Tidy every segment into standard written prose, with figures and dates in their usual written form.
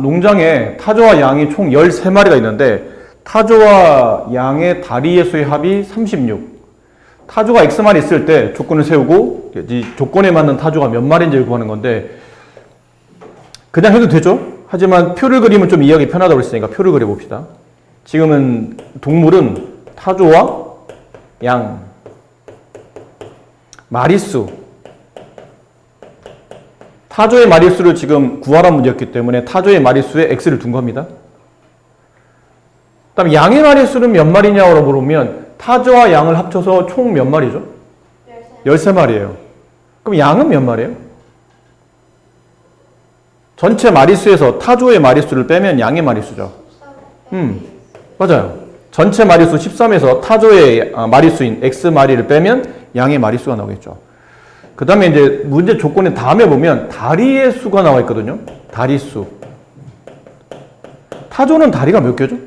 농장에 타조와 양이 총 13마리가 있는데 타조와 양의 다리의 수의 합이 36. 타조가 X마리 있을 때 조건을 세우고 이 조건에 맞는 타조가 몇 마리인지를 구하는 건데 그냥 해도 되죠? 하지만 표를 그리면 좀 이해하기 편하다고 했으니까 표를 그려봅시다. 지금은 동물은 타조와 양, 마리수. 타조의 마리수를 지금 구하라는 문제였기 때문에 타조의 마리수에 X를 둔 겁니다. 그 다음에 양의 마리수는 몇 마리냐고 물으면 타조와 양을 합쳐서 총 몇 마리죠? 13마리예요. 그럼 양은 몇 마리예요? 전체 마리수에서 타조의 마리수를 빼면 양의 마리수죠. 맞아요. 전체 마리수 13에서 타조의 마리수인 X마리를 빼면 양의 마리수가 나오겠죠. 그 다음에 이제 문제 조건의 다음에 보면 다리의 수가 나와 있거든요. 다리수. 타조는 다리가 몇 개죠?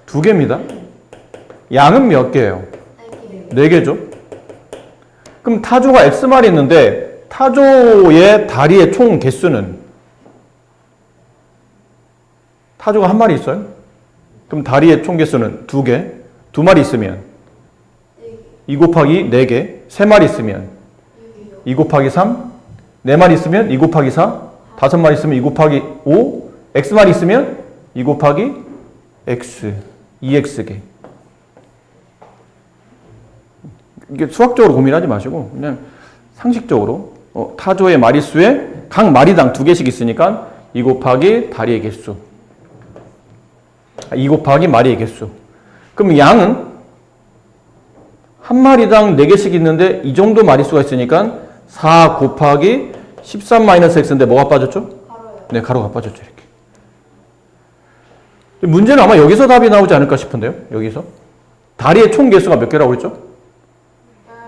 2개입니다. 양은 몇 개예요? 4개죠. 그럼 타조가 X마리 있는데 타조의 다리의 총 개수는 타조가 한 마리 있어요? 그럼 다리의 총 개수는 2개. 2마리 있으면 2 곱하기 4개. 3마리 있으면 2 곱하기 3. 4마리 있으면 2 곱하기 4. 5마리 있으면 2 곱하기 5. X마리 있으면 2 곱하기 X. 2X개. 이게 수학적으로 고민하지 마시고 그냥 상식적으로 타조의 마리수에 각 마리당 2개씩 있으니까 2 곱하기 다리의 개수. 2 곱하기 마리의 개수. 그럼 양은 한 마리당 4개씩 있는데 이 정도 마리수가 있으니까 4 곱하기 13-x인데 뭐가 빠졌죠? 가로요. 네, 가로가 빠졌죠. 이렇게. 문제는 아마 여기서 답이 나오지 않을까 싶은데요. 여기서. 다리의 총 개수가 몇 개라고 그랬죠?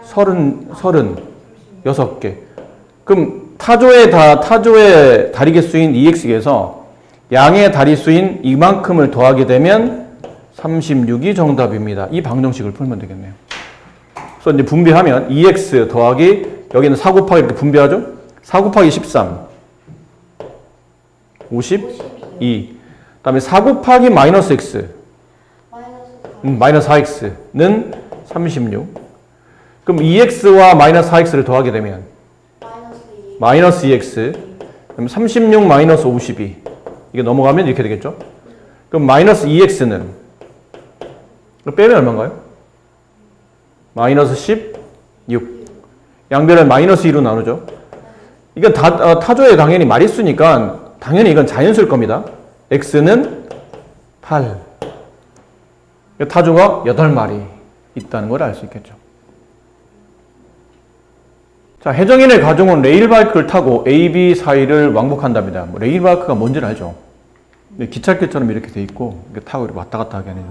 36개. 그럼 타조의 다리 개수인 2x에서 양의 다리 수인 이만큼을 더하게 되면 36이 정답입니다. 이 방정식을 풀면 되겠네요. 그래서 이제 분배하면 2x 더하기 여기는 4 곱하기 이렇게 분배하죠? 4 곱하기 13 52. 그다음에 4 곱하기 마이너스 x 마이너스 4x는 36. 그럼 2x와 마이너스 4x를 더하게 되면 마이너스 2x. 그럼 36 마이너스 52. 이게 넘어가면 이렇게 되겠죠? 그럼 마이너스 2x는 빼면 얼마인가요? 마이너스 16. 양변을 마이너스 2로 나누죠. 이건 타조의 당연히 마리수니까 당연히 이건 자연수일 겁니다. x는 8. 타조가 8마리 있다는 걸 알 수 있겠죠. 자, 해정인의 가정은 레일바이크를 타고 A, B 사이를 왕복한답니다. 레일바이크가 뭔지는 알죠? 기찻길처럼 이렇게 돼 있고 이렇게 타고 이렇게 왔다 갔다 하게 하는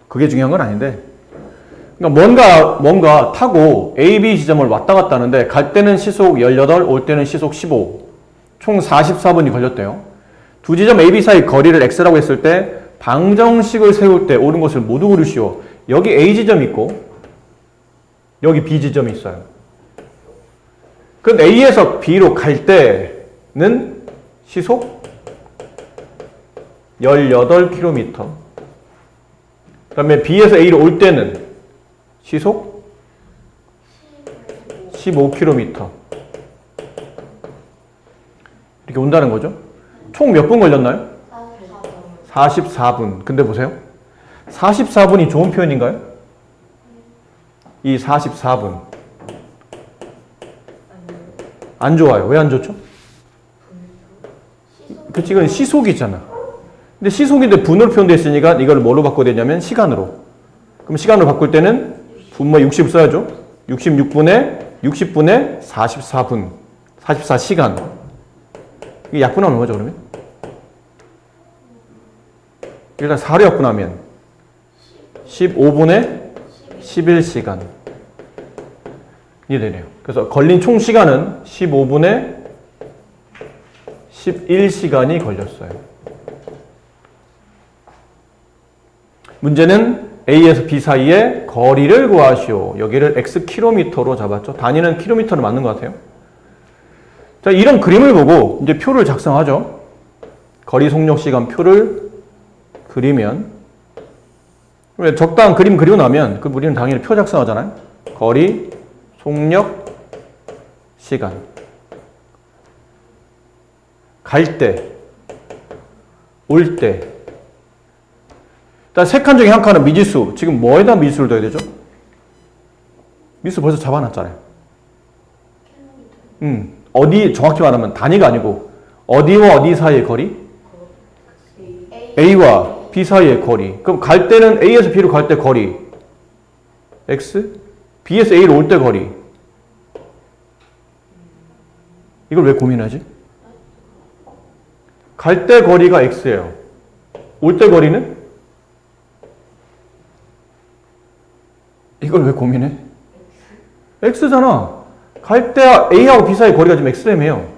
그게 중요한 건 아닌데 그러니까 뭔가 타고 A, B 지점을 왔다 갔다 하는데 갈 때는 시속 18, 올 때는 시속 15 총 44분이 걸렸대요. 두 지점 A, B 사이 거리를 X라고 했을 때 방정식을 세울 때 옳은 것을 모두 고르시오. 여기 A 지점이 있고 여기 B 지점이 있어요. 그 A에서 B로 갈 때는 시속 18km. 그 다음에 B에서 A로 올 때는 시속 15km. 이렇게 온다는 거죠. 총 몇 분 걸렸나요? 44분. 근데 보세요. 44분이 좋은 표현인가요? 이 44분. 안 좋아요. 왜 안 좋죠? 그치, 이건 시속이잖아. 근데 시속인데 분으로 표현되어 있으니까 이걸 뭘로 바꿔야 되냐면 시간으로. 그럼 시간으로 바꿀 때는 분모 60 써야죠. 60분에 44분. 44시간. 이게 약분하면 뭐죠, 그러면? 일단 4로 약분하면 15분에 11시간. 이해되네요. 그래서 걸린 총 시간은 15분에 11시간이 걸렸어요. 문제는 A에서 B 사이의 거리를 구하시오. 여기를 X킬로미터로 잡았죠. 단위는 킬로미터로 맞는 것 같아요. 자, 이런 그림을 보고 이제 표를 작성하죠. 거리 속력 시간 표를 그리면, 왜 적당한 그림 그리고 나면 그 우리는 당연히 표 작성하잖아요. 거리 속력 시간, 갈 때, 올 때. 일단 세 칸 중에 한 칸은 미지수. 지금 뭐에다 미지수를 둬야 되죠? 미지수 벌써 잡아놨잖아요. 어디, 정확히 말하면 단위가 아니고 어디와 어디 사이의 거리? A와 B 사이의 거리. 그럼 갈 때는 A에서 B로 갈 때 거리 X, B에서 A로 올 때 거리. 이걸 왜 고민하지? 갈 때 거리가 X예요. 올 때 거리는? 이걸 왜 고민해? X잖아. 갈 때 A하고 B 사이 거리가 지금 X라며요.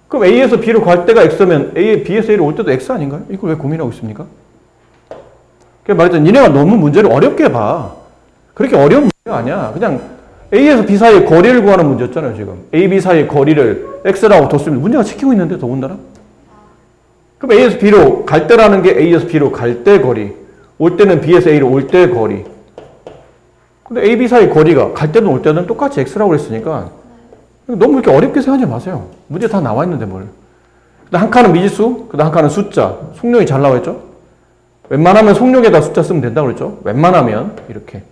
그럼 A에서 B로 갈 때가 X면 B에서 A로 올 때도 X 아닌가요? 이걸 왜 고민하고 있습니까? 그냥 말했더니 니네가 너무 문제를 어렵게 봐. 그렇게 어려운 문제가 아니야. 그냥 A에서 B 사이의 거리를 구하는 문제였잖아요. 지금 A, B 사이의 거리를 X라고 뒀으면 문제가 지키고 있는데 더군다나. 그럼 A에서 B로 갈 때라는 게 A에서 B로 갈 때 거리, 올 때는 B에서 A로 올 때 거리. 근데 A, B 사이 거리가 갈 때든 올 때든 똑같이 X라고 그랬으니까 너무 이렇게 어렵게 생각하지 마세요. 문제 다 나와 있는데 뭘. 한 칸은 미지수, 한 칸은 숫자. 속력이 잘 나와 있죠? 웬만하면 속력에다 숫자 쓰면 된다고 그랬죠? 웬만하면 이렇게.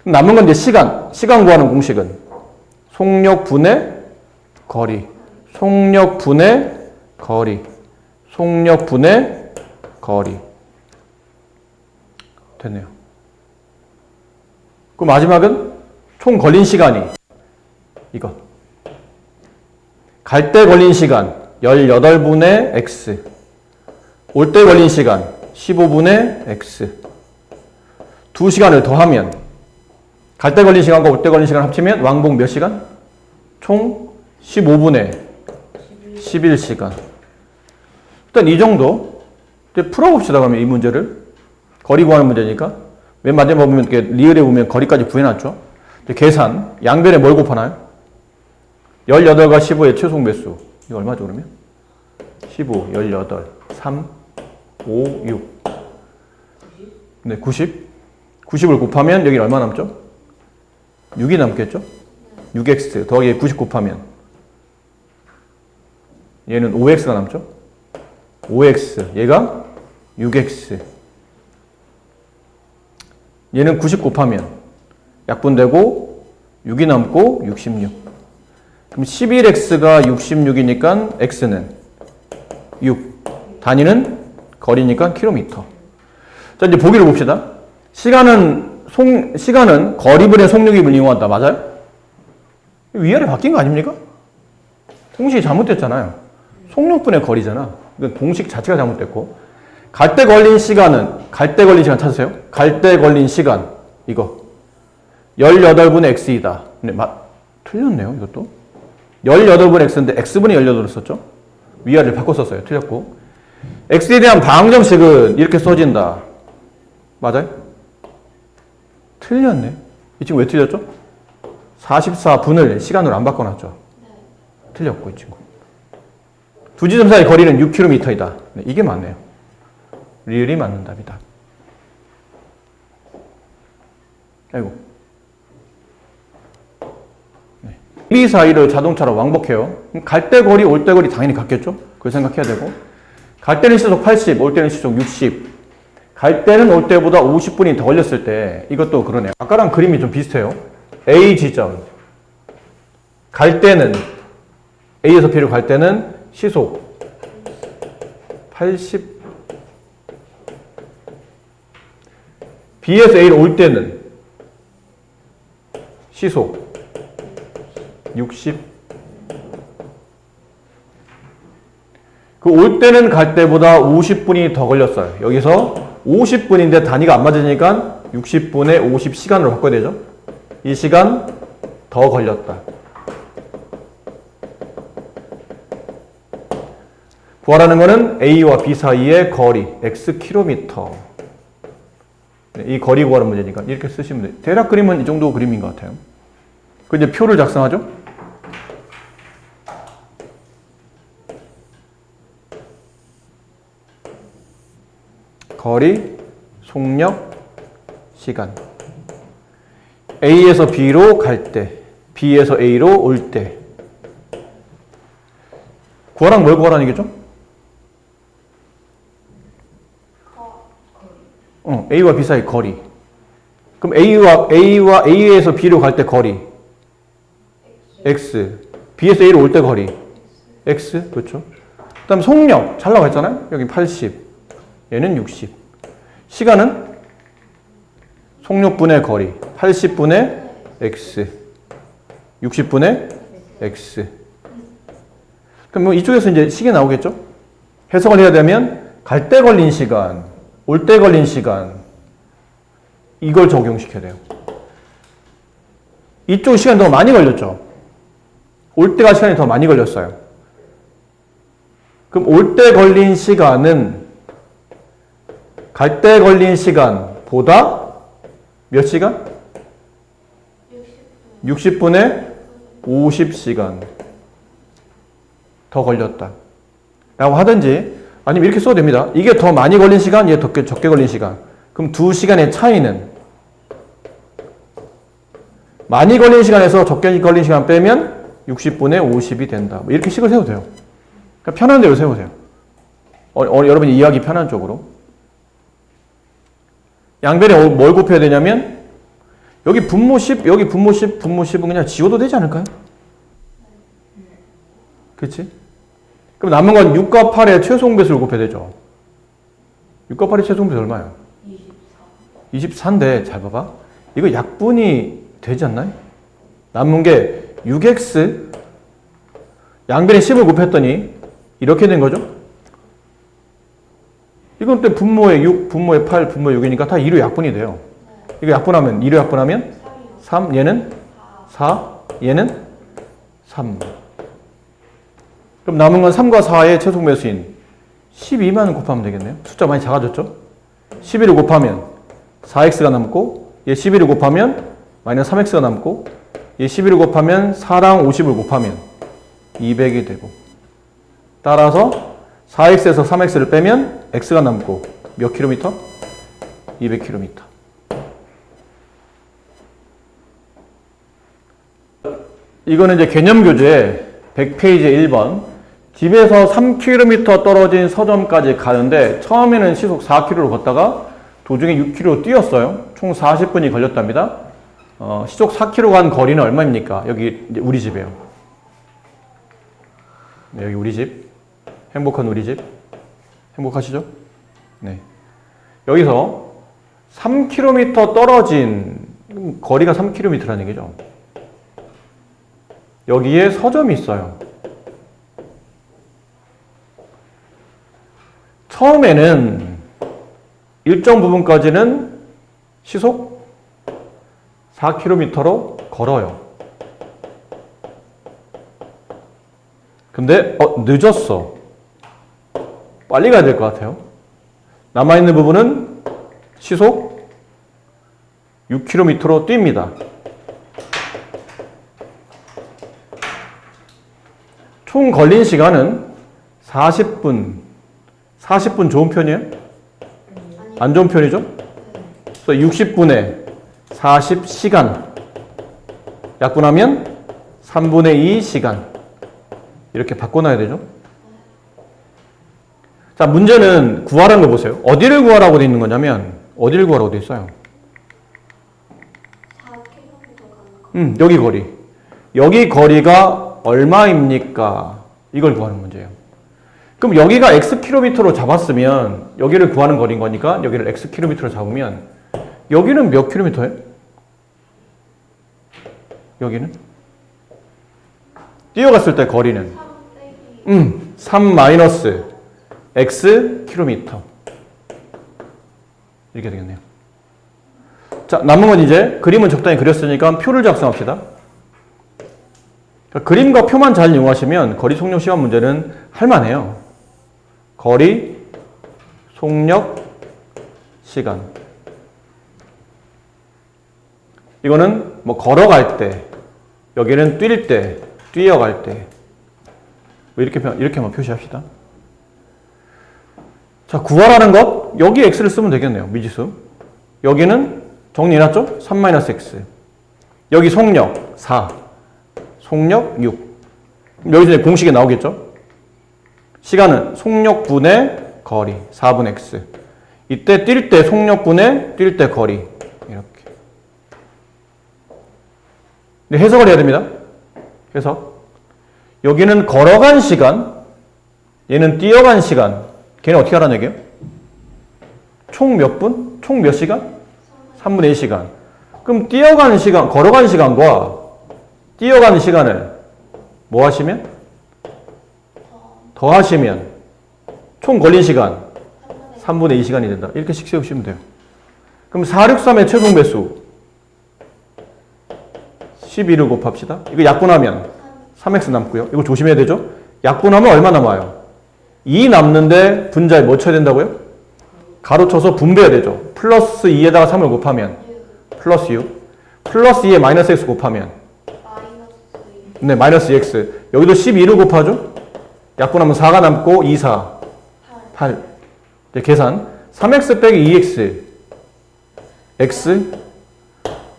남은 건 이제 시간. 시간 구하는 공식은 속력 분의 거리. 속력 분의 거리. 속력 분의 거리. 됐네요. 그 마지막은 총 걸린 시간이 이거. 갈 때 걸린 시간 18분의 X. 올 때 걸린 시간 15분의 X. 2시간을 더하면 갈 때 걸린 시간과 올 때 걸린 시간 합치면 왕복 몇 시간? 총 15분의 11시간. 일단 이 정도 이제 풀어봅시다. 그러면 이 문제를. 거리 구하는 문제니까. 맨 마지막에 보면 이렇게 리을에 보면 거리까지 구해놨죠. 계산. 양변에 뭘 곱하나요? 18과 15의 최소 매수. 이거 얼마죠 그러면? 15, 18, 3, 5, 6. 네, 90. 90을 곱하면 여기 얼마 남죠? 6이 남겠죠? 6x 더하기 90 곱하면 얘는 5x가 남죠? 5x 얘가 6x 얘는 90 곱하면 약분되고 6이 남고 66. 그럼 11x가 66이니까 x는 6. 단위는 거리니까 킬로미터. 자, 이제 보기를 봅시다. 시간은 거리분의 속력임을 이용한다. 맞아요? 위아래 바뀐 거 아닙니까? 공식이 잘못됐잖아요. 속력분의 거리잖아. 공식 자체가 잘못됐고. 갈 때 걸린 시간 찾으세요. 갈 때 걸린 시간 이거 18분의 x이다. 근데 틀렸네요. 이것도 18분의 x인데 x분의 18을 썼죠. 위아래를 바꿔 썼어요. 틀렸고. x에 대한 방정식은 이렇게 써진다. 맞아요? 틀렸네. 이 친구 왜 틀렸죠? 44분을 시간으로 안 바꿔놨죠. 틀렸고 이 친구. 두 지점 사이 거리는 6km이다. 네, 이게 맞네요. 리을이 맞는 답이다. 아이고. 네. B 사이를 자동차로 왕복해요. 갈 때 거리, 올 때 거리 당연히 같겠죠? 그걸 생각해야 되고. 갈 때는 시속 80, 올 때는 시속 60. 갈 때는 올 때보다 50분이 더 걸렸을 때 이것도 그러네요. 아까랑 그림이 좀 비슷해요. A 지점. 갈 때는 A에서 B로 갈 때는 시속 80. B에서 A로 올 때는 시속 60. 그 올 때는 갈 때보다 50분이 더 걸렸어요. 여기서 50분인데 단위가 안 맞으니까 60분에 50시간으로 바꿔야 되죠. 이 시간 더 걸렸다. 구하라는 거는 A와 B 사이의 거리, x 킬로미터. 이 거리 구하는 문제니까 이렇게 쓰시면 돼요. 대략 그림은 이 정도 그림인 것 같아요. 그 이제 표를 작성하죠. 거리, 속력, 시간. A에서 B로 갈 때, B에서 A로 올 때. 구하라는 뭘 구하라는 얘기죠? A와 B 사이 거리. 그럼 A와 A에서 B로 갈 때 거리. X. B에서 A로 올 때 거리. X. 그렇죠. 그 다음 속력. 잘 나와 있잖아요. 여기 80. 얘는 60. 시간은 속력분의 거리. 80분의 X. 60분의 X. 그럼 뭐 이쪽에서 이제 시계 나오겠죠? 해석을 해야 되면 갈 때 걸린 시간, 올 때 걸린 시간, 이걸 적용시켜야 돼요. 이쪽 시간이 더 많이 걸렸죠? 올 때가 시간이 더 많이 걸렸어요. 그럼 올 때 걸린 시간은 갈 때 걸린 시간보다 몇 시간? 60분의 50시간 더 걸렸다. 라고 하든지 아니면 이렇게 써도 됩니다. 이게 더 많이 걸린 시간, 얘 더 적게 걸린 시간. 그럼 두 시간의 차이는 많이 걸린 시간에서 적게 걸린 시간 빼면 60분의 50이 된다. 뭐 이렇게 식을 세워도 돼요. 그러니까 편한 대로 세우세요. 여러분이 이해하기 편한 쪽으로. 양변에 뭘 곱해야 되냐면 여기 분모 10, 여기 분모 10, 분모 10은 그냥 지워도 되지 않을까요? 그렇지? 그럼 남은 건 6과 8의 최소공배수를 곱해야 되죠. 6과 8의 최소공배수 얼마예요? 24인데 잘 봐봐. 이거 약분이 되지 않나요? 남은 게 6x 양변에 10을 곱했더니 이렇게 된 거죠. 이건 또 분모에 6, 분모에 8, 분모에 6이니까 다 2로 약분이 돼요. 이거 약분하면 2로 약분하면 3, 얘는 4, 얘는 3. 그럼 남은 건 3과 4의 최소매수인 12만 곱하면 되겠네요. 숫자 많이 작아졌죠? 11을 곱하면 4x가 남고 얘 11을 곱하면 마이너스 3x가 남고 얘 11을 곱하면 4랑 50을 곱하면 200이 되고 따라서 4x에서 3x를 빼면 x가 남고 몇 킬로미터? 200km. 이거는 이제 개념교재 100페이지 1번. 집에서 3km 떨어진 서점까지 가는데 처음에는 시속 4km로 걷다가 도중에 6km 뛰었어요. 총 40분이 걸렸답니다. 시속 4km 간 거리는 얼마입니까? 여기 이제 우리 집이에요. 네, 여기 우리 집. 행복한 우리 집. 행복하시죠? 네. 여기서 3km 떨어진 거리가 3km라는 얘기죠. 여기에 서점이 있어요. 처음에는 일정 부분까지는 시속 4km로 걸어요. 근데 늦었어. 빨리 가야 될 것 같아요. 남아있는 부분은 시속 6km로 뜁니다. 총 걸린 시간은 40분. 40분 좋은 편이에요? 안 좋은 편이죠? 그래서 60분에 40시간. 약분하면 3분의 2시간. 이렇게 바꿔놔야 되죠? 자, 문제는 구하라는 거 보세요. 어디를 구하라고 돼 있는 거냐면, 어디를 구하라고 돼 있어요? 4km 여기 거리. 여기 거리가 얼마입니까? 이걸 구하는 문제예요. 그럼 여기가 xkm로 잡았으면 여기를 구하는 거리인 거니까 여기를 xkm로 잡으면 여기는 몇 킬로미터예요? 여기는? 뛰어갔을 때 거리는 3 마이너스 x 킬로미터 이렇게 되겠네요. 자, 남은 건 이제 그림은 적당히 그렸으니까 표를 작성합시다. 그러니까 그림과 표만 잘 이용하시면 거리 속력 시간 문제는 할만해요. 거리, 속력, 시간. 이거는 뭐 걸어갈 때, 여기는 뛸 때, 뛰어갈 때. 뭐 이렇게 한번 표시합시다. 자, 구하라는 것 여기 x를 쓰면 되겠네요. 미지수. 여기는 정리해놨죠? 3-x. 여기 속력 4. 속력 6. 그럼 여기서 이제 공식이 나오겠죠? 시간은 속력분의 거리 4분의 x. 이때 뛸 때 속력분의 뛸 때 거리. 이렇게. 근데 해석을 해야 됩니다. 해석. 여기는 걸어간 시간, 얘는 뛰어간 시간. 걔는 어떻게 하라는 얘기예요? 총 몇 분? 총 몇 시간? 3분의 1시간. 그럼 뛰어가는 시간, 걸어간 시간과 뛰어가는 시간을 뭐 하시면? 더하시면 총 걸린 시간 3분의 2시간이 된다. 이렇게씩 세우시면 돼요. 그럼 463의 최종 배수 12를 곱합시다. 이거 약분하면 3x 남고요. 이거 조심해야 되죠? 약분하면 얼마 남아요? 2 남는데 분자에 뭐 쳐야 된다고요? 가로쳐서 분배해야 되죠. 플러스 2에다가 3을 곱하면 플러스 6. 플러스 2에 마이너스 x 곱하면 네, 마이너스 2x. 여기도 12를 곱하죠? 약분하면 4가 남고 2, 4, 8. 이제 계산. 3x 빼기 2x. x.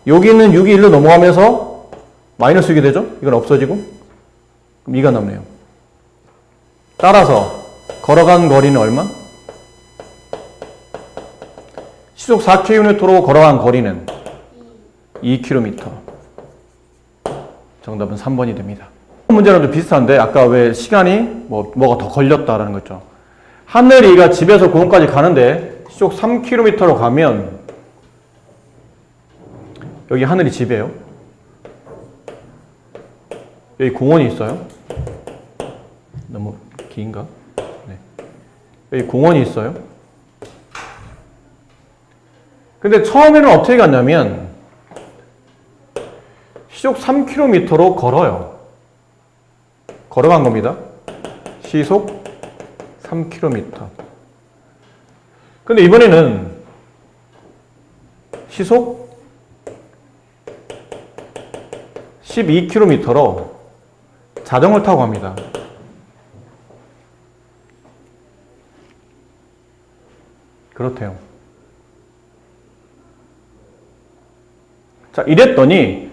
여기는 6이 1로 넘어가면서 마이너스 6이 되죠? 이건 없어지고. 그럼 2가 남네요. 따라서 걸어간 거리는 얼마? 시속 4km로 걸어간 거리는 2km. 정답은 3번이 됩니다. 문제랑 좀 비슷한데 아까 왜 시간이 뭐가 더 걸렸다라는 거 있죠. 하늘이가 집에서 공원까지 가는데 시속 3km로 가면 여기 하늘이 집이에요. 여기 공원이 있어요. 너무 긴가? 네. 여기 공원이 있어요. 근데 처음에는 어떻게 갔냐면 시속 3km로 걸어요. 걸어간 겁니다. 시속 3km. 근데 이번에는 시속 12km로 자전거를 타고 갑니다. 그렇대요. 자, 이랬더니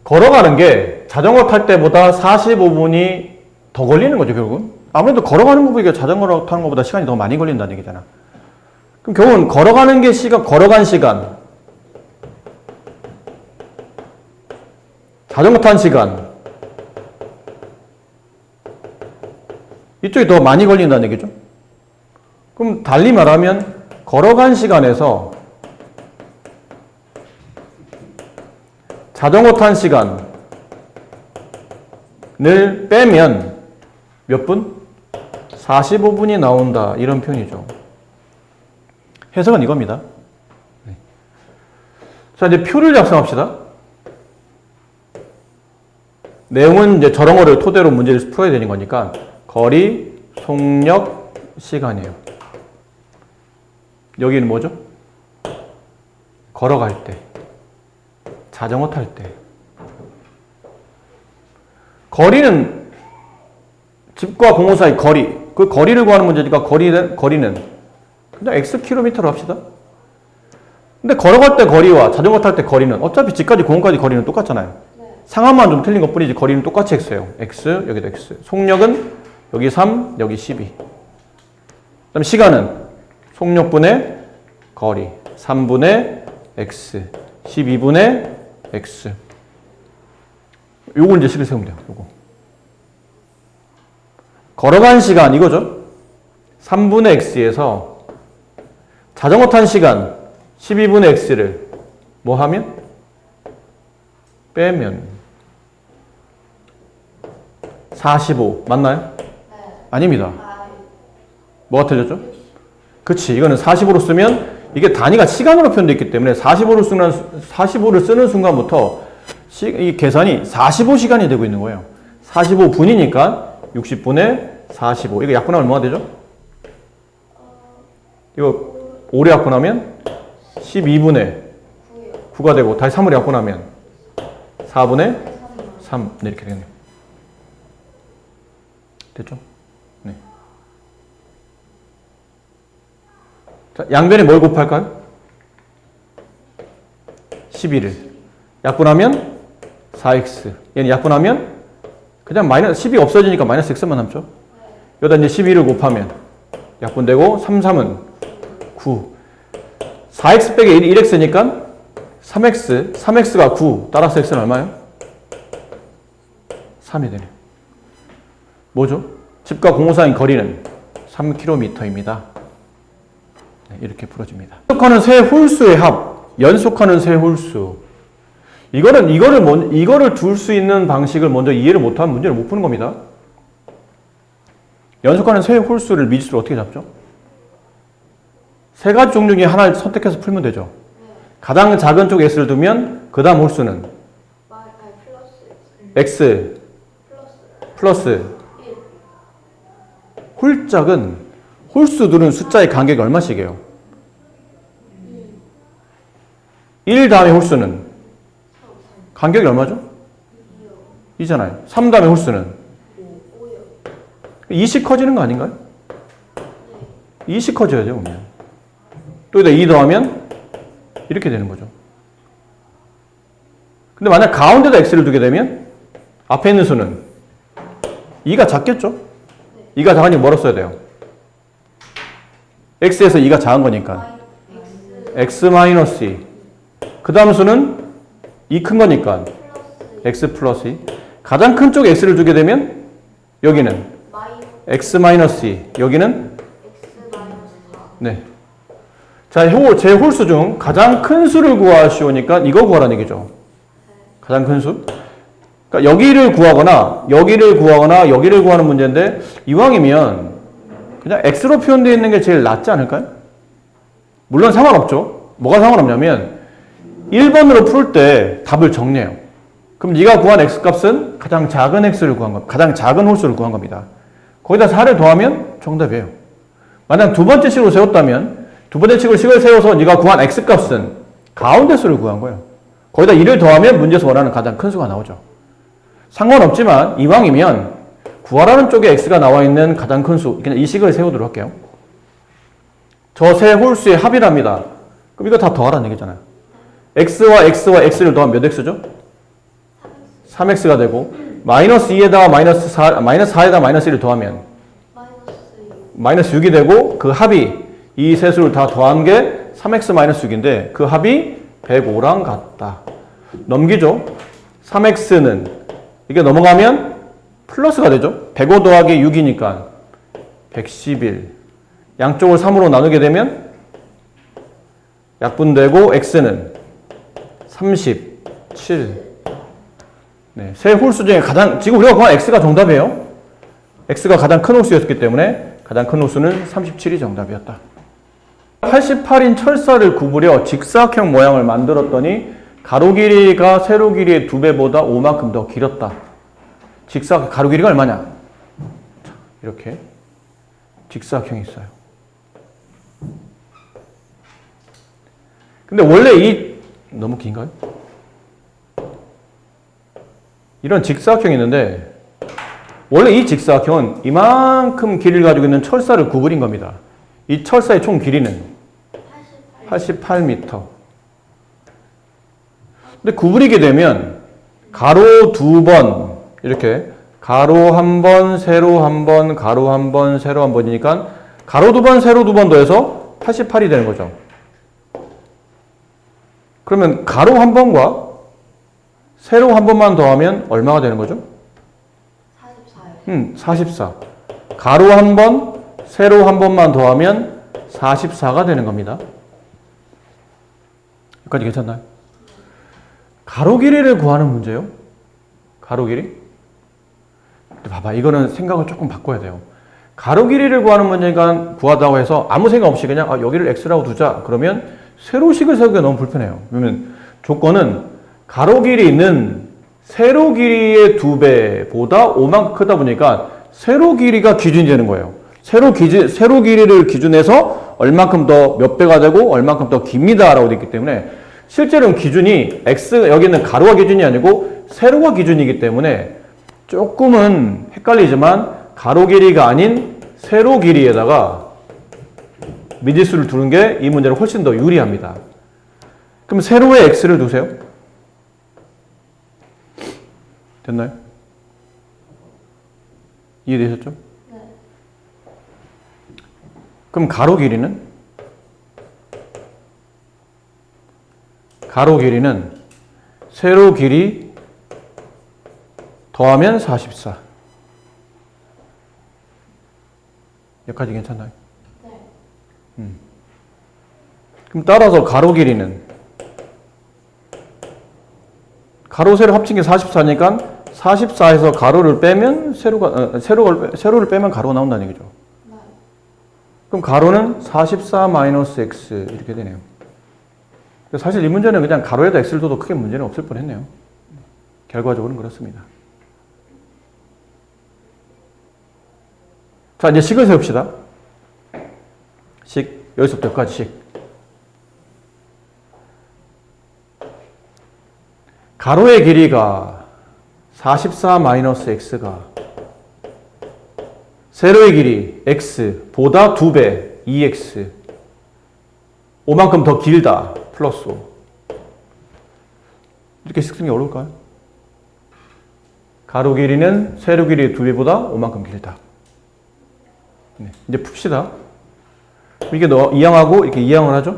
걸어가는 게 자전거 탈 때보다 45분이 더 걸리는 거죠, 결국은. 아무래도 걸어가는 것보다 자전거 타는 것보다 시간이 더 많이 걸린다는 얘기잖아. 그럼 결국은 걸어가는 게 걸어간 시간, 자전거 탄 시간, 이쪽이 더 많이 걸린다는 얘기죠. 그럼 달리 말하면 걸어간 시간에서 자전거 탄 시간을 빼면 몇 분? 45분이 나온다. 이런 표현이죠. 해석은 이겁니다. 네. 자, 이제 표를 작성합시다. 내용은 이제 저런 거를 토대로 문제를 풀어야 되는 거니까 거리, 속력, 시간이에요. 여기는 뭐죠? 걸어갈 때. 자전거 탈 때. 거리는 집과 공원 사이 거리. 그 거리를 구하는 문제니까 거리는 그냥 x km로 합시다. 근데 걸어갈 때 거리와 자전거 탈 때 거리는 어차피 집까지 공원까지 거리는 똑같잖아요. 네. 상황만 좀 틀린 것 뿐이지 거리는 똑같이 x예요. x, 여기도 x. 속력은 여기 3, 여기 12. 그다음 시간은 속력분의 거리 3분의 x, 12분의 x. 요걸 이제 식을 세우면 돼요. 요거. 걸어간 시간 이거죠. 3분의 x에서 자전거 탄 시간 12분의 x를 뭐 하면? 빼면 45 맞나요? 네. 아닙니다. 뭐가 틀렸죠? 그치. 이거는 45로 쓰면 이게 단위가 시간으로 표현되어 있기 때문에 45를 쓰는 순간부터 이 계산이 45시간이 되고 있는 거예요. 45분이니까 60분의 45. 이거 약분하면 뭐가 되죠? 이거 5를 약분하면 12분의 9가 되고 다시 3을 약분하면 4분의 3. 네, 이렇게 되겠네요. 됐죠? 네. 자, 양변에 뭘 곱할까요? 11을. 약분하면 4x. 얘는 약분하면 그냥 마이너스 10이 없어지니까 마이너스 x만 남죠. 여기다 이제 12를 곱하면 약분되고 3, 3은 9. 4x 빼기 1x니까 3x. 3x가 9. 따라서 x는 얼마예요? 3이 되네요. 뭐죠? 집과 공호사인 거리는 3km입니다. 네, 이렇게 풀어집니다. 연속하는 세 홀수의 합. 연속하는 세 홀수. 이거를 둘 수 있는 방식을 먼저 이해를 못하면 문제를 못 푸는 겁니다. 연속하는 세 홀수를 미지수로 어떻게 잡죠? 세 가지 종류 중에 하나를 선택해서 풀면 되죠. 가장 작은 쪽 x를 두면 그 다음 홀수는 x 플러스 홀짝은 홀수들은 숫자의 간격이 얼마씩이에요? 1 다음에 홀수는 간격이 얼마죠? 2잖아요. 3 다음에 홀수는 2씩 커지는 거 아닌가요? 2씩 커져야죠, 보면. 또 여기다 2 더하면 이렇게 되는 거죠. 근데 만약 가운데다 x를 두게 되면 앞에 있는 수는 2가 작겠죠? 2가 작으니 뭐로 써야 돼요? x에서 2가 작은 거니까 x 마이너스 2. 그 다음 수는 2 큰 거니까 x 플러스 2. 가장 큰 쪽에 x를 두게 되면 여기는 x 마이너스 2. 여기는 네. 자, 제 홀수 중 가장 큰 수를 구하시오니까 이거 구하라는 얘기죠. 가장 큰 수. 그러니까 여기를 구하거나 여기를 구하는 문제인데 이왕이면 그냥 x로 표현되어 있는 게 제일 낫지 않을까요? 물론 상관없죠. 뭐가 상관없냐면 1번으로 풀 때 답을 정리해요. 그럼 네가 구한 x값은 가장 작은 x를 구한 겁니다. 가장 작은 홀수를 구한 겁니다. 거기다 4를 더하면 정답이에요. 만약 두 번째 식으로 세웠다면 두 번째 식을 세워서 네가 구한 x값은 가운데 수를 구한 거예요. 거기다 2를 더하면 문제에서 원하는 가장 큰 수가 나오죠. 상관없지만 이왕이면 구하라는 쪽에 x가 나와 있는 가장 큰 수, 그냥 이 식을 세우도록 할게요. 저 세 홀수의 합이랍니다. 그럼 이거 다 더하라는 얘기잖아요. x와 x를 더하면 몇 x죠? 3x가 되고 마이너스 2에다가 마이너스 4에다가 마이너스 1을 더하면 마이너스 6이 되고 그 합이 이 세 수를 다 더한 게 3x 마이너스 6인데 그 합이 105랑 같다. 넘기죠. 3x는 이게 넘어가면 플러스가 되죠. 105 더하기 6이니까 111. 양쪽을 3으로 나누게 되면 약분되고 x는 37. 네, 세 홀수 중에 지금 우리가 구한 x가 정답이에요. x가 가장 큰 홀수였기 때문에 가장 큰 홀수는 37이 정답이었다. 88인 철사를 구부려 직사각형 모양을 만들었더니 가로 길이가 세로 길이의 2배보다 5만큼 더 길었다. 가로 길이가 얼마냐? 이렇게 직사각형이 있어요. 근데 원래 너무 긴가요? 이런 직사각형이 있는데 원래 이 직사각형은 이만큼 길이를 가지고 있는 철사를 구부린 겁니다. 이 철사의 총 길이는 88m. 근데 구부리게 되면 가로 2번 이렇게 가로 1번, 세로 1번, 가로 1번, 세로 1번이니까 가로 2번, 세로 2번 더해서 88이 되는 거죠. 그러면 가로 1번과 세로 1번만 더하면 얼마가 되는 거죠? 44. 가로 1번, 세로 1번만 더하면 44가 되는 겁니다. 여기까지 괜찮나요? 가로 길이를 구하는 문제요. 가로 길이? 봐봐, 이거는 생각을 조금 바꿔야 돼요. 가로 길이를 구하는 문제가 구하다고 해서 아무 생각 없이 그냥 여기를 x라고 두자. 그러면 세로식을 세우기가 너무 불편해요. 그러면 조건은 가로 길이는 세로 길이의 2배보다 5만큼 크다 보니까 세로 길이가 기준이 되는 거예요. 세로 길이를 기준해서 얼만큼 더 몇 배가 되고 얼만큼 더 깁니다 라고 되어 있기 때문에 실제로는 기준이 여기는 가로가 기준이 아니고 세로가 기준이기 때문에 조금은 헷갈리지만 가로 길이가 아닌 세로 길이에다가 미지수를 두는 게 이 문제는 훨씬 더 유리합니다. 그럼 세로에 x를 두세요. 됐나요? 이해되셨죠? 네. 그럼 가로 길이는? 가로 길이는 세로 길이 더하면 44. 여기까지 괜찮나요? 네. 그럼 따라서 가로 길이는 가로 세로 합친 게 44니까 44에서 가로를 빼면 세로를 빼면 가로가 나온다는 얘기죠. 네. 그럼 가로는 44 마이너스 x 이렇게 되네요. 사실 이 문제는 그냥 가로에다 x를 둬도 크게 문제는 없을 뻔했네요. 결과적으로는 그렇습니다. 자, 이제 식을 세웁시다. 식, 여기서부터 여기까지 식. 가로의 길이가 44 마이너스 x가 세로의 길이 x보다 2배 2x 5만큼 더 길다 플러스 5. 이렇게 쓰는 게 어려울까요? 가로 길이는 세로 길이 2배보다 5만큼 길다. 네, 이제 풉시다. 이게 이항하고 이렇게 이항을 하죠.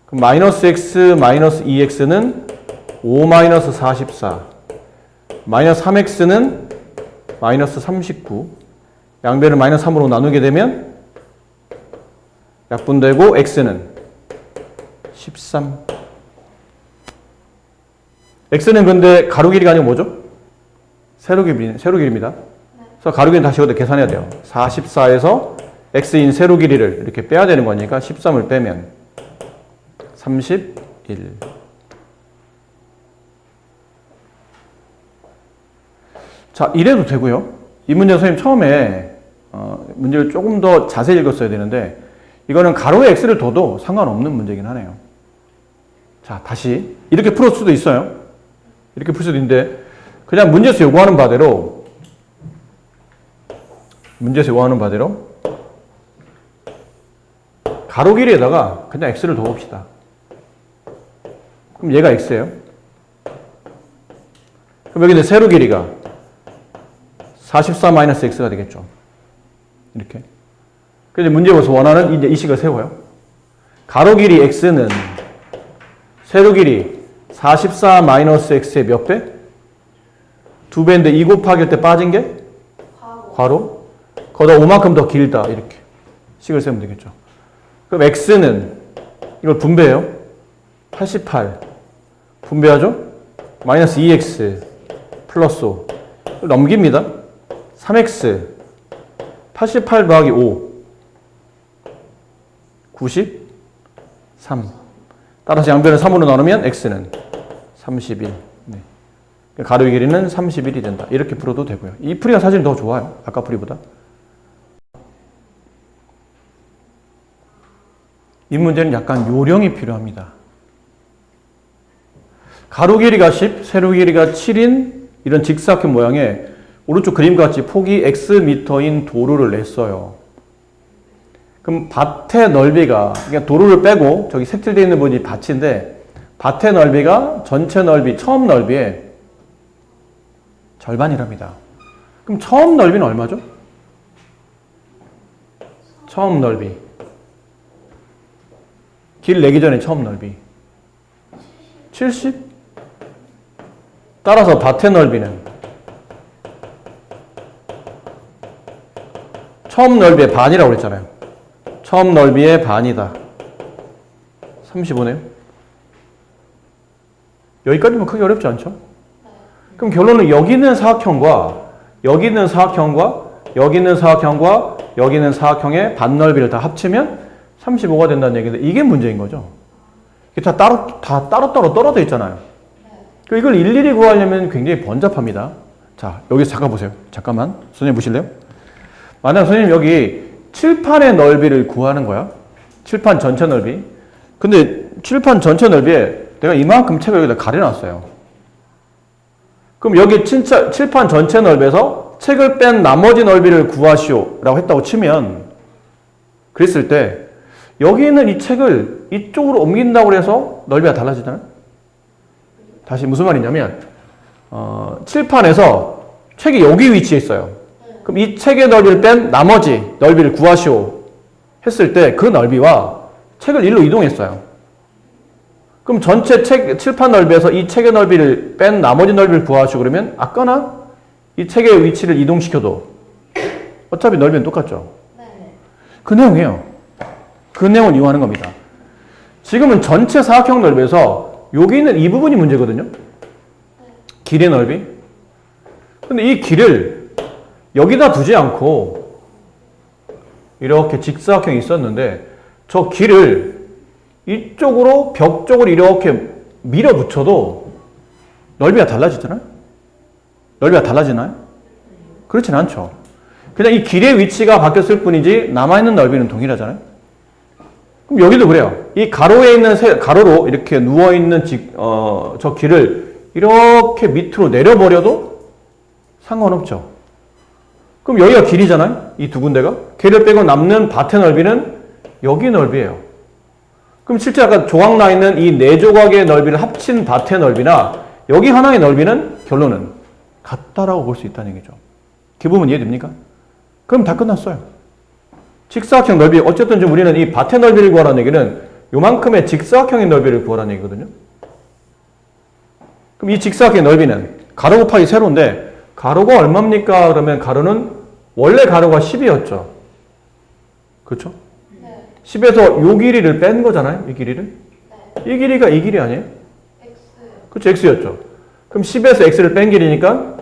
그럼 마이너스 x 마이너스 2x는 5 마이너스 44 마이너스 3x는 마이너스 39 양변을 마이너스 3으로 나누게 되면 약분되고 x는 13. x는 근데 가로 길이가 아니고 뭐죠? 세로 길이입니다. 그래서 가로 길이는 다시 여기다 계산해야 돼요. 44에서 x인 세로 길이를 이렇게 빼야 되는 거니까 13을 빼면 31. 자, 이래도 되고요. 이 문제 선생님 처음에 문제를 조금 더 자세히 읽었어야 되는데 이거는 가로에 x를 둬도 상관없는 문제긴 하네요. 자, 다시 이렇게 풀 수도 있어요. 이렇게 풀 수도 있는데 그냥 문제에서 요구하는 바대로 가로 길이에다가 그냥 x를 둬봅시다. 그럼 얘가 x예요. 그럼 여기는 세로 길이가 44 마이너스 x가 되겠죠. 이렇게. 그래서 문제에서 원하는 이제 이 식을 세워요. 가로 길이 x는 세로 길이 44 마이너스 x의 몇 배? 2배인데 2 곱하기 때 빠진 게? 괄호. 거기다 5만큼 더 길다. 이렇게. 식을 세우면 되겠죠. 그럼 x는 이걸 분배해요. 88. 분배하죠? 마이너스 2x 플러스 5. 넘깁니다. 3x 88 더하기 5 93. 따라서 양변을 3으로 나누면 x는 31. 네. 가로의 길이는 31이 된다. 이렇게 풀어도 되고요. 이 풀이가 사실 더 좋아요. 아까 풀이보다. 이 문제는 약간 요령이 필요합니다. 가로 길이가 10, 세로 길이가 7인 이런 직사각형 모양의 오른쪽 그림같이 폭이 x미터인 도로를 냈어요. 그럼 밭의 넓이가, 그러니까 도로를 빼고 저기 색칠되어 있는 부분이 밭인데 밭의 넓이가 전체 넓이, 처음 넓이의 절반이랍니다. 그럼 처음 넓이는 얼마죠? 처음 넓이. 길 내기 전에 처음 넓이. 70? 따라서 밭의 넓이는 처음 넓이의 반이라고 그랬잖아요. 처음 넓이의 반이다. 35네요. 여기까지면 크게 어렵지 않죠? 그럼 결론은 여기 있는 사각형과 여기 있는 사각형과 여기 있는 사각형과 여기 있는 사각형의 반넓이를 다 합치면 35가 된다는 얘기인데 이게 문제인 거죠. 이게 다 따로 떨어져 있잖아요. 이걸 일일이 구하려면 굉장히 번잡합니다. 자, 여기서 잠깐 보세요. 잠깐만. 선생님 보실래요? 만약 선생님 여기 칠판의 넓이를 구하는 거야. 칠판 전체 넓이. 근데 칠판 전체 넓이에 내가 이만큼 책을 여기다 가려놨어요. 그럼 여기 진짜 칠판 전체 넓이에서 책을 뺀 나머지 넓이를 구하시오 라고 했다고 치면 그랬을 때 여기 있는 이 책을 이쪽으로 옮긴다고 해서 넓이가 달라지잖아요. 다시 무슨 말이냐면 칠판에서 책이 여기 위치해 있어요. 그럼 이 책의 넓이를 뺀 나머지 넓이를 구하시오 했을 때 그 넓이와 책을 일로 이동했어요. 그럼 전체 칠판 넓이에서 이 책의 넓이를 뺀 나머지 넓이를 구하시오 그러면 아까나 이 책의 위치를 이동시켜도 어차피 넓이는 똑같죠. 네. 그 내용이에요. 그 내용을 이용하는 겁니다. 지금은 전체 사각형 넓이에서 여기 있는 이 부분이 문제거든요. 길의 넓이. 근데 이 길을 여기다 두지 않고 이렇게 직사각형이 있었는데 저 길을 이쪽으로 벽 쪽으로 이렇게 밀어붙여도 넓이가 달라지잖아요? 넓이가 달라지나요? 그렇진 않죠. 그냥 이 길의 위치가 바뀌었을 뿐이지 남아있는 넓이는 동일하잖아요? 그럼 여기도 그래요. 이 가로에 있는 가로로 이렇게 누워있는 저 길을 이렇게 밑으로 내려버려도 상관없죠. 그럼 여기가 길이잖아요? 이 두 군데가. 길을 빼고 남는 밭의 넓이는 여기 넓이에요. 그럼 실제 아까 조각 나 있는 이 네 조각의 넓이를 합친 밭의 넓이나 여기 하나의 넓이는 결론은 같다라고 볼 수 있다는 얘기죠. 그 부분 이해됩니까? 그럼 다 끝났어요. 직사각형 넓이, 어쨌든 지금 우리는 이 밭의 넓이를 구하라는 얘기는 요만큼의 직사각형의 넓이를 구하라는 얘기거든요. 그럼 이 직사각형의 넓이는 가로 곱하기 세로인데 가로가 얼마입니까? 그러면 가로는 원래 가로가 10이었죠. 그렇죠? 네. 10에서 요 길이를 뺀 거잖아요. 이 길이를. 네. 이 길이가 이 길이 아니에요? X. 그렇죠. X였죠. 그럼 10에서 X를 뺀 길이니까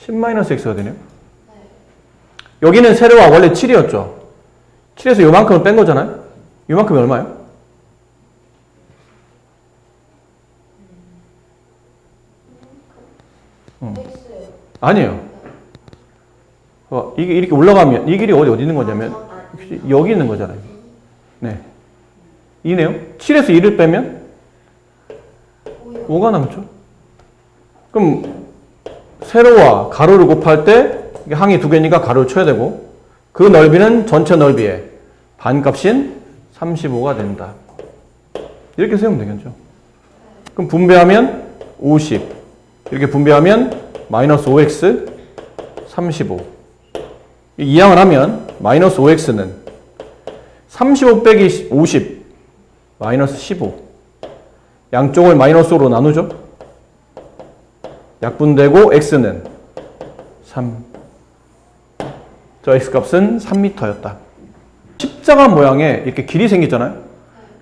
10-X가 되네요. 네. 여기는 세로가 원래 7이었죠. 7에서 요만큼을 뺀 거잖아요. 요만큼이 얼마예요? X. 아니에요. 이게 이렇게 올라가면 이 길이 어디 있는 거냐면 여기 있는 거잖아요. 네. 이네요. 7에서 2를 빼면 5가 남죠. 그럼 세로와 가로를 곱할 때 이게 항이 두 개니까 가로를 쳐야 되고 그 넓이는 전체 넓이의 반값인 35가 된다. 이렇게 세우면 되겠죠. 그럼 분배하면 50. 이렇게 분배하면 마이너스 5x 35. 이항을 하면 마이너스 5x는 35 빼기 50 마이너스 15. 양쪽을 마이너스로 나누죠. 약분되고 x는 3. 저 x값은 3m였다. 십자가 모양의 이렇게 길이 생기잖아요.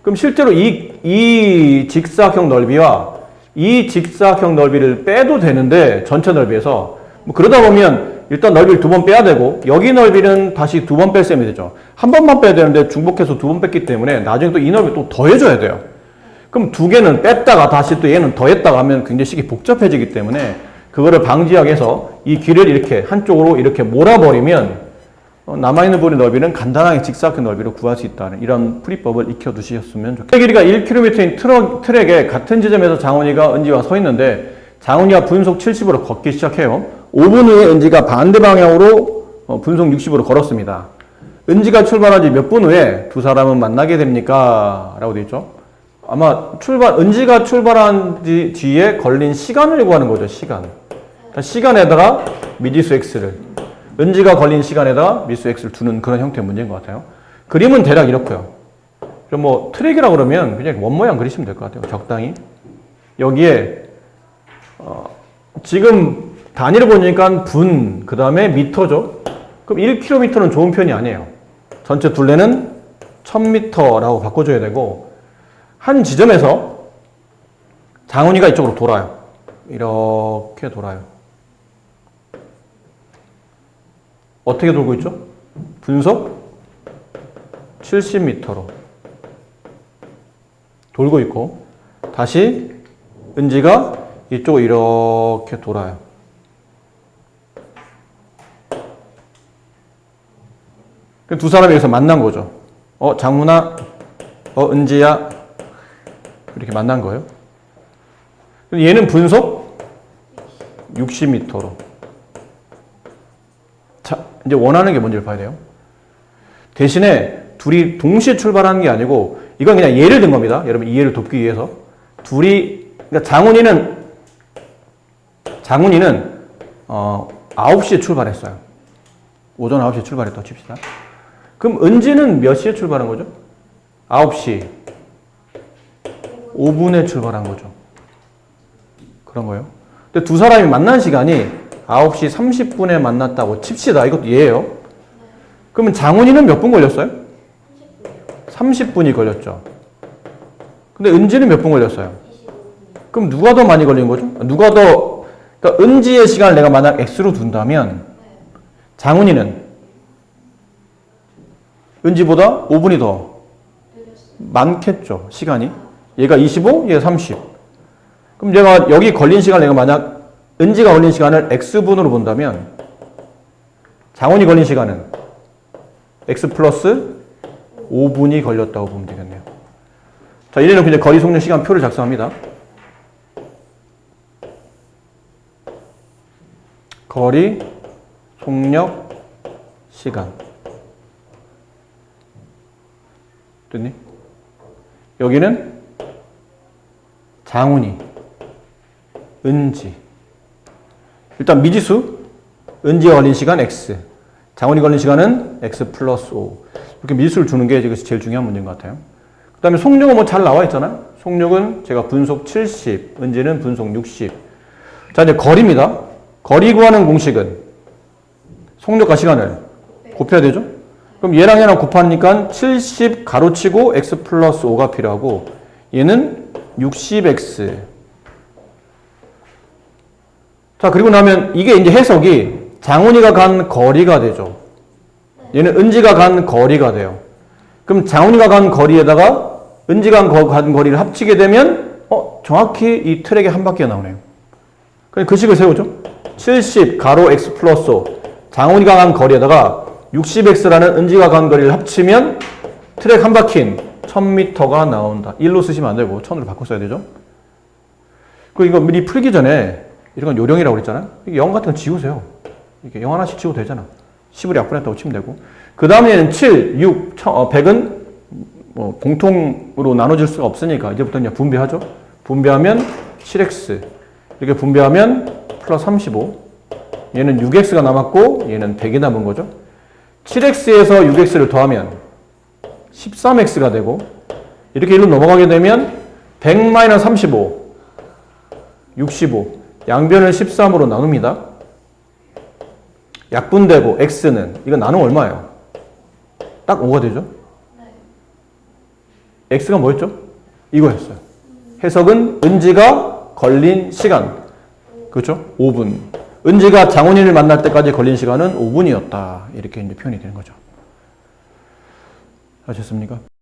그럼 실제로 이 직사각형 넓이와 이 직사각형 넓이를 빼도 되는데 전체 넓이에서 뭐 그러다 보면 일단 넓이를 두 번 빼야 되고 여기 넓이는 다시 두 번 뺄 셈이 되죠. 한 번만 빼야 되는데 중복해서 두 번 뺐기 때문에 나중에 또 이 넓이 또 더해줘야 돼요. 그럼 두 개는 뺐다가 다시 또 얘는 더했다가 하면 굉장히 식이 복잡해지기 때문에 그거를 방지하기 위해서 이 길을 이렇게 한쪽으로 이렇게 몰아버리면 남아있는 부분의 넓이는 간단하게 직사각형 넓이로 구할 수 있다는 이런 풀이법을 익혀두셨으면 좋겠습니다. 길이가 1km인 트랙에 같은 지점에서 장훈이가 은지와 서 있는데 장훈이가 분속 70으로 걷기 시작해요. 5분 후에 은지가 반대 방향으로 분속 60으로 걸었습니다. 은지가 출발한 지 몇 분 후에 두 사람은 만나게 됩니까? 라고 되어 있죠. 아마 은지가 출발한 뒤에 걸린 시간을 구하는 거죠. 시간에다가 미지수 x를 은지가 걸린 시간에다가 미지수 x를 두는 그런 형태의 문제인 것 같아요. 그림은 대략 이렇고요. 좀 뭐 트랙이라고 그러면 그냥 원 모양 그리시면 될 것 같아요. 적당히. 여기에 지금 단위를 보니까 분, 그 다음에 미터죠. 그럼 1km는 좋은 편이 아니에요. 전체 둘레는 1000m라고 바꿔줘야 되고 한 지점에서 장훈이가 이쪽으로 돌아요. 이렇게 돌아요. 어떻게 돌고 있죠? 분속 70m로 돌고 있고 다시 은지가 이쪽으로 이렇게 돌아요. 두 사람이 여기서 만난 거죠. 장훈아, 은지야 이렇게 만난 거예요. 얘는 분속 60m로. 자, 이제 원하는 게 뭔지를 봐야 돼요. 대신에 둘이 동시에 출발하는 게 아니고 이건 그냥 예를 든 겁니다. 여러분 이해를 돕기 위해서. 그러니까 장훈이는 9시에 출발했어요. 오전 9시에 출발했다고 칩시다. 그럼 은지는 몇 시에 출발한 거죠? 9시 5분에 출발한 거죠. 그런 거예요. 근데 두 사람이 만난 시간이 9시 30분에 만났다고 칩시다. 이것도 예예요. 그러면 장훈이는 몇 분 걸렸어요? 30분이 걸렸죠. 근데 은지는 몇 분 걸렸어요? 그럼 누가 더 많이 걸린 거죠? 그러니까 은지의 시간을 내가 만약 X로 둔다면 장훈이는 은지보다 5분이 더 많겠죠. 시간이. 얘가 25, 얘가 30. 그럼 내가 여기 걸린 시간을 내가 만약 은지가 걸린 시간을 X분으로 본다면 장훈이 걸린 시간은 X 플러스 5분이 걸렸다고 보면 되겠네요. 자, 이래놓고 이제 거리 속력 시간 표를 작성합니다. 거리 속력 시간. 됐니? 여기는 장훈이, 은지. 일단 미지수, 은지가 걸린 시간 X, 장훈이 걸린 시간은 X 플러스 5. 이렇게 미지수를 주는 게 이것이 제일 중요한 문제인 것 같아요. 그 다음에 속력은 뭐 잘 나와 있잖아요. 속력은 제가 분속 70, 은지는 분속 60. 자, 이제 거리입니다. 거리 구하는 공식은 속력과 시간을 곱해야 되죠? 그럼 얘랑 얘랑 곱하니까 70 가로치고 X 플러스 5가 필요하고 얘는 60X. 자, 그리고 나면 이게 이제 해석이 장훈이가 간 거리가 되죠. 얘는 은지가 간 거리가 돼요. 그럼 장훈이가 간 거리에다가 은지가 간 거리를 합치게 되면 정확히 이 트랙에 한 바퀴가 나오네요. 그럼 그 식을 세우죠. 70 가로 X 플러스 5 장훈이가 간 거리에다가 60X라는 은지가 간 거리를 합치면 트랙 한 바퀴인 1000m가 나온다. 1로 쓰시면 안 되고 1000으로 바꿔 써야 되죠. 그리고 이거 미리 풀기 전에 이런 건 요령이라고 그랬잖아요. 이게 0 같은 거 지우세요. 이렇게 0 하나씩 지워도 되잖아. 10을 약분했다고 치면 되고. 그 다음에는 7, 6, 100은 뭐 공통으로 나눠질 수가 없으니까 이제부터 그냥 분배하죠. 분배하면 7x. 이렇게 분배하면 플러스 35. 얘는 6x가 남았고 얘는 100이 남은 거죠. 7x에서 6x를 더하면 13x가 되고 이렇게 1로 넘어가게 되면 100-35, 65. 양변을 13으로 나눕니다. 약분되고 x는 이거 나누면 얼마예요? 딱 5가 되죠? x가 뭐였죠? 이거였어요. 해석은 은지가 걸린 시간. 그렇죠? 5분. 은지가 장훈이를 만날 때까지 걸린 시간은 5분이었다. 이렇게 이제 표현이 되는 거죠. 아셨습니까?